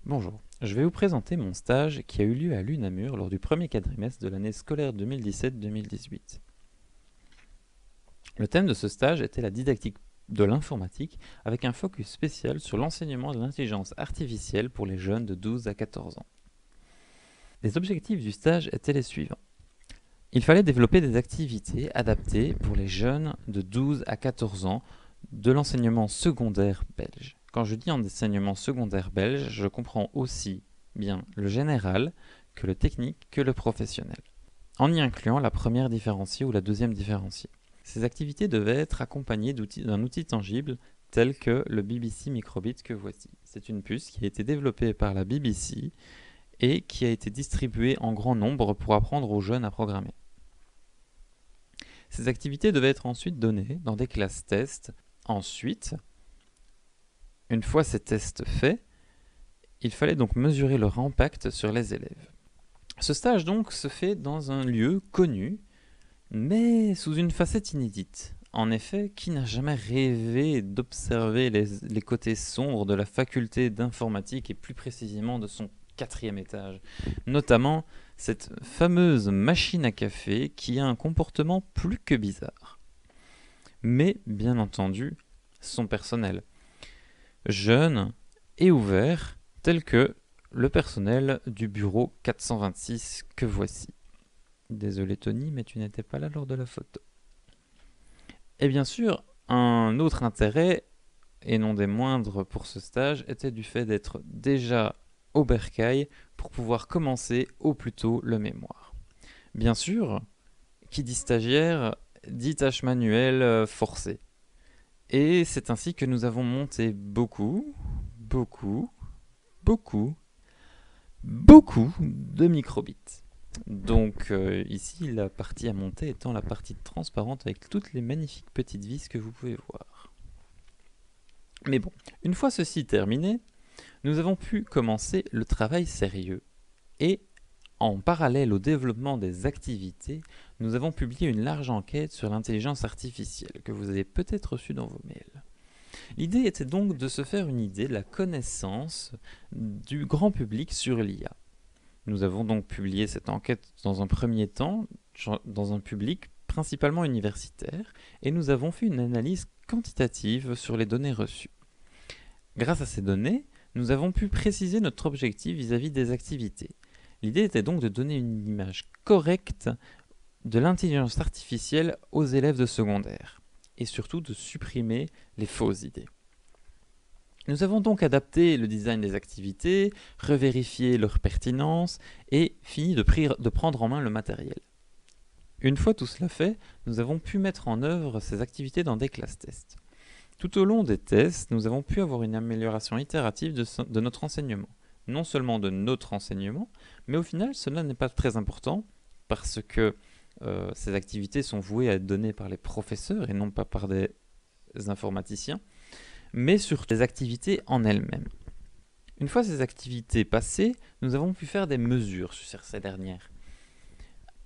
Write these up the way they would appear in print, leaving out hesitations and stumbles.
Bonjour, je vais vous présenter mon stage qui a eu lieu à l'UNAMUR lors du premier quadrimestre de l'année scolaire 2017-2018. Le thème de ce stage était la didactique de l'informatique avec un focus spécial sur l'enseignement de l'intelligence artificielle pour les jeunes de 12 à 14 ans. Les objectifs du stage étaient les suivants. Il fallait développer des activités adaptées pour les jeunes de 12 à 14 ans de l'enseignement secondaire belge. Quand je dis enseignement secondaire belge, je comprends aussi bien le général que le technique que le professionnel, en y incluant la première différenciée ou la deuxième différenciée. Ces activités devaient être accompagnées d'un outil tangible tel que le BBC Microbit que voici. C'est une puce qui a été développée par la BBC et qui a été distribuée en grand nombre pour apprendre aux jeunes à programmer. Ces activités devaient être ensuite données dans des classes tests. Ensuite, une fois ces tests faits, il fallait donc mesurer leur impact sur les élèves. Ce stage donc se fait dans un lieu connu, mais sous une facette inédite. En effet, qui n'a jamais rêvé d'observer les côtés sombres de la faculté d'informatique et plus précisément de son 4e étage, notamment cette fameuse machine à café qui a un comportement plus que bizarre. Mais bien entendu, son personnel, jeune et ouvert, tel que le personnel du bureau 426 que voici. Désolé Tony, mais tu n'étais pas là lors de la photo. Et bien sûr, un autre intérêt, et non des moindres pour ce stage, était du fait d'être déjà au bercail pour pouvoir commencer au plus tôt le mémoire. Bien sûr, qui dit stagiaire, dit tâche manuelle forcée. Et c'est ainsi que nous avons monté beaucoup de microbits. Donc ici, la partie à monter étant la partie transparente avec toutes les magnifiques petites vis que vous pouvez voir. Mais bon, une fois ceci terminé, nous avons pu commencer le travail sérieux. Et en parallèle au développement des activités, nous avons publié une large enquête sur l'intelligence artificielle que vous avez peut-être reçue dans vos mails. L'idée était donc de se faire une idée de la connaissance du grand public sur l'IA. Nous avons donc publié cette enquête dans un premier temps dans un public principalement universitaire et nous avons fait une analyse quantitative sur les données reçues. Grâce à ces données, nous avons pu préciser notre objectif vis-à-vis des activités. L'idée était donc de donner une image correcte de l'intelligence artificielle aux élèves de secondaire et surtout de supprimer les fausses idées. Nous avons donc adapté le design des activités, revérifié leur pertinence et fini de prendre en main le matériel. Une fois tout cela fait, nous avons pu mettre en œuvre ces activités dans des classes tests. Tout au long des tests, nous avons pu avoir une amélioration itérative de notre enseignement. Non seulement de notre enseignement, mais au final, cela n'est pas très important parce que ces activités sont vouées à être données par les professeurs et non pas par des informaticiens, mais sur les activités en elles-mêmes. Une fois ces activités passées, nous avons pu faire des mesures sur ces dernières.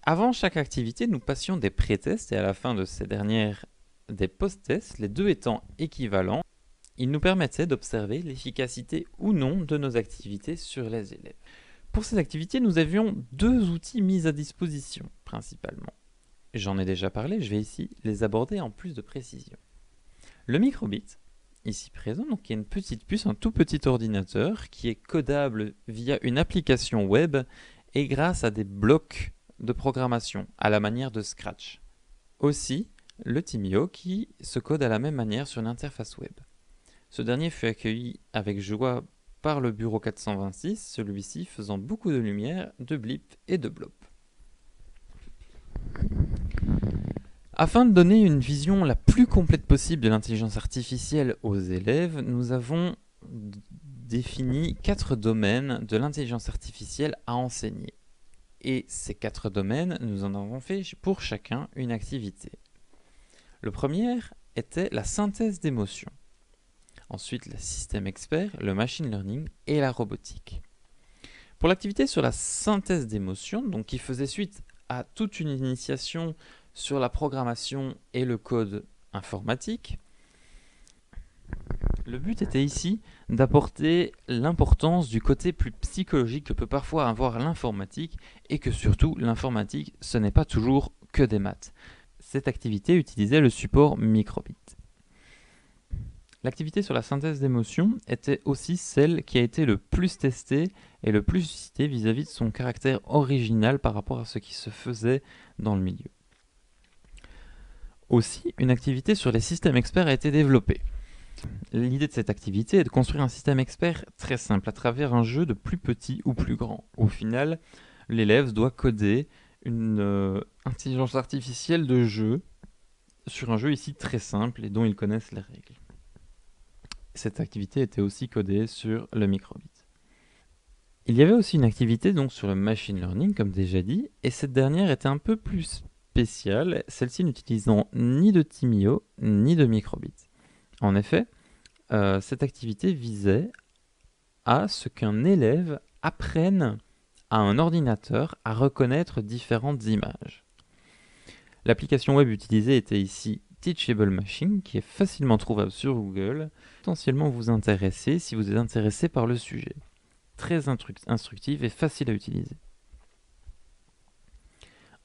Avant chaque activité, nous passions des pré-tests et à la fin de ces dernières, des post-tests, les deux étant équivalents. Ils nous permettaient d'observer l'efficacité ou non de nos activités sur les élèves. Pour ces activités, nous avions deux outils mis à disposition, principalement. J'en ai déjà parlé, je vais ici les aborder en plus de précision. Le microbit, ici présent, donc qui est une petite puce, un tout petit ordinateur qui est codable via une application web et grâce à des blocs de programmation à la manière de Scratch. Aussi, le Timio qui se code à la même manière sur une interface web. Ce dernier fut accueilli avec joie par le bureau 426, celui-ci faisant beaucoup de lumière, de blips et de blops. Afin de donner une vision la plus complète possible de l'intelligence artificielle aux élèves, nous avons défini 4 domaines de l'intelligence artificielle à enseigner. Et ces 4 domaines, nous en avons fait pour chacun une activité. Le premier était la synthèse d'émotions. Ensuite, le système expert, le machine learning et la robotique. Pour l'activité sur la synthèse d'émotions, donc qui faisait suite à toute une initiation sur la programmation et le code informatique, Le but était ici d'apporter l'importance du côté plus psychologique que peut parfois avoir l'informatique et que surtout l'informatique ce n'est pas toujours que des maths. Cette activité utilisait le support microbit. L'activité sur la synthèse d'émotions était aussi celle qui a été le plus testée et le plus citée vis-à-vis de son caractère original par rapport à ce qui se faisait dans le milieu. Aussi, une activité sur les systèmes experts a été développée. L'idée de cette activité est de construire un système expert très simple à travers un jeu de plus petit ou plus grand. Au final, l'élève doit coder une intelligence artificielle de jeu sur un jeu ici très simple et dont ils connaissent les règles. Cette activité était aussi codée sur le microbit. Il y avait aussi une activité donc sur le machine learning, comme déjà dit, et cette dernière était un peu plus spéciale, celle-ci n'utilisant ni de Timio ni de microbit. En effet, cette activité visait à ce qu'un élève apprenne à un ordinateur à reconnaître différentes images. L'application web utilisée était ici Teachable Machine, qui est facilement trouvable sur Google, potentiellement vous intéresser si vous êtes intéressé par le sujet. Très instructive et facile à utiliser.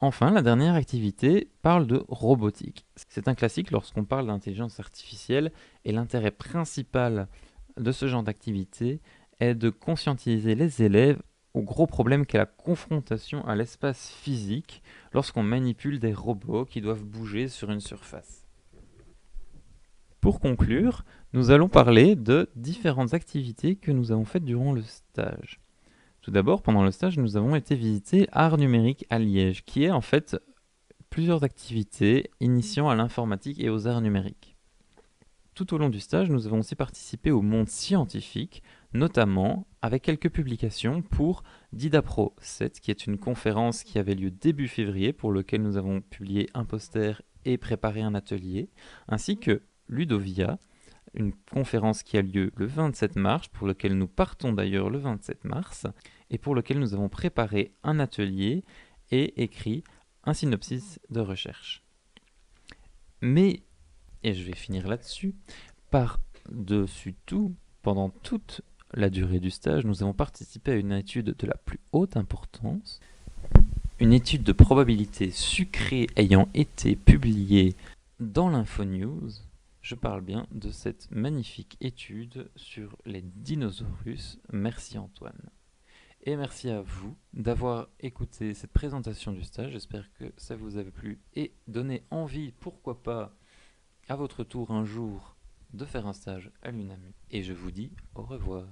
Enfin, la dernière activité parle de robotique. C'est un classique lorsqu'on parle d'intelligence artificielle et l'intérêt principal de ce genre d'activité est de conscientiser les élèves au gros problème qu'est la confrontation à l'espace physique lorsqu'on manipule des robots qui doivent bouger sur une surface. Pour conclure, nous allons parler de différentes activités que nous avons faites durant le stage. Tout d'abord, pendant le stage, nous avons été visiter Art Numérique à Liège, qui est en fait plusieurs activités initiant à l'informatique et aux arts numériques. Tout au long du stage, nous avons aussi participé au monde scientifique, notamment avec quelques publications pour Didapro 7, qui est une conférence qui avait lieu début février, pour lequel nous avons publié un poster et préparé un atelier, ainsi que Ludovia, une conférence qui a lieu le 27 mars, pour lequel nous partons d'ailleurs le 27 mars, et pour lequel nous avons préparé un atelier et écrit un synopsis de recherche. Mais, et je vais finir là-dessus, par-dessus tout, pendant toute la durée du stage, nous avons participé à une étude de la plus haute importance, une étude de probabilité sucrée ayant été publiée dans l'InfoNews. Je parle bien de cette magnifique étude sur les dinosaures. Merci Antoine. Et merci à vous d'avoir écouté cette présentation du stage. J'espère que ça vous a plu et donné envie, pourquoi pas, à votre tour un jour, de faire un stage à l'UNAMU. Et je vous dis au revoir.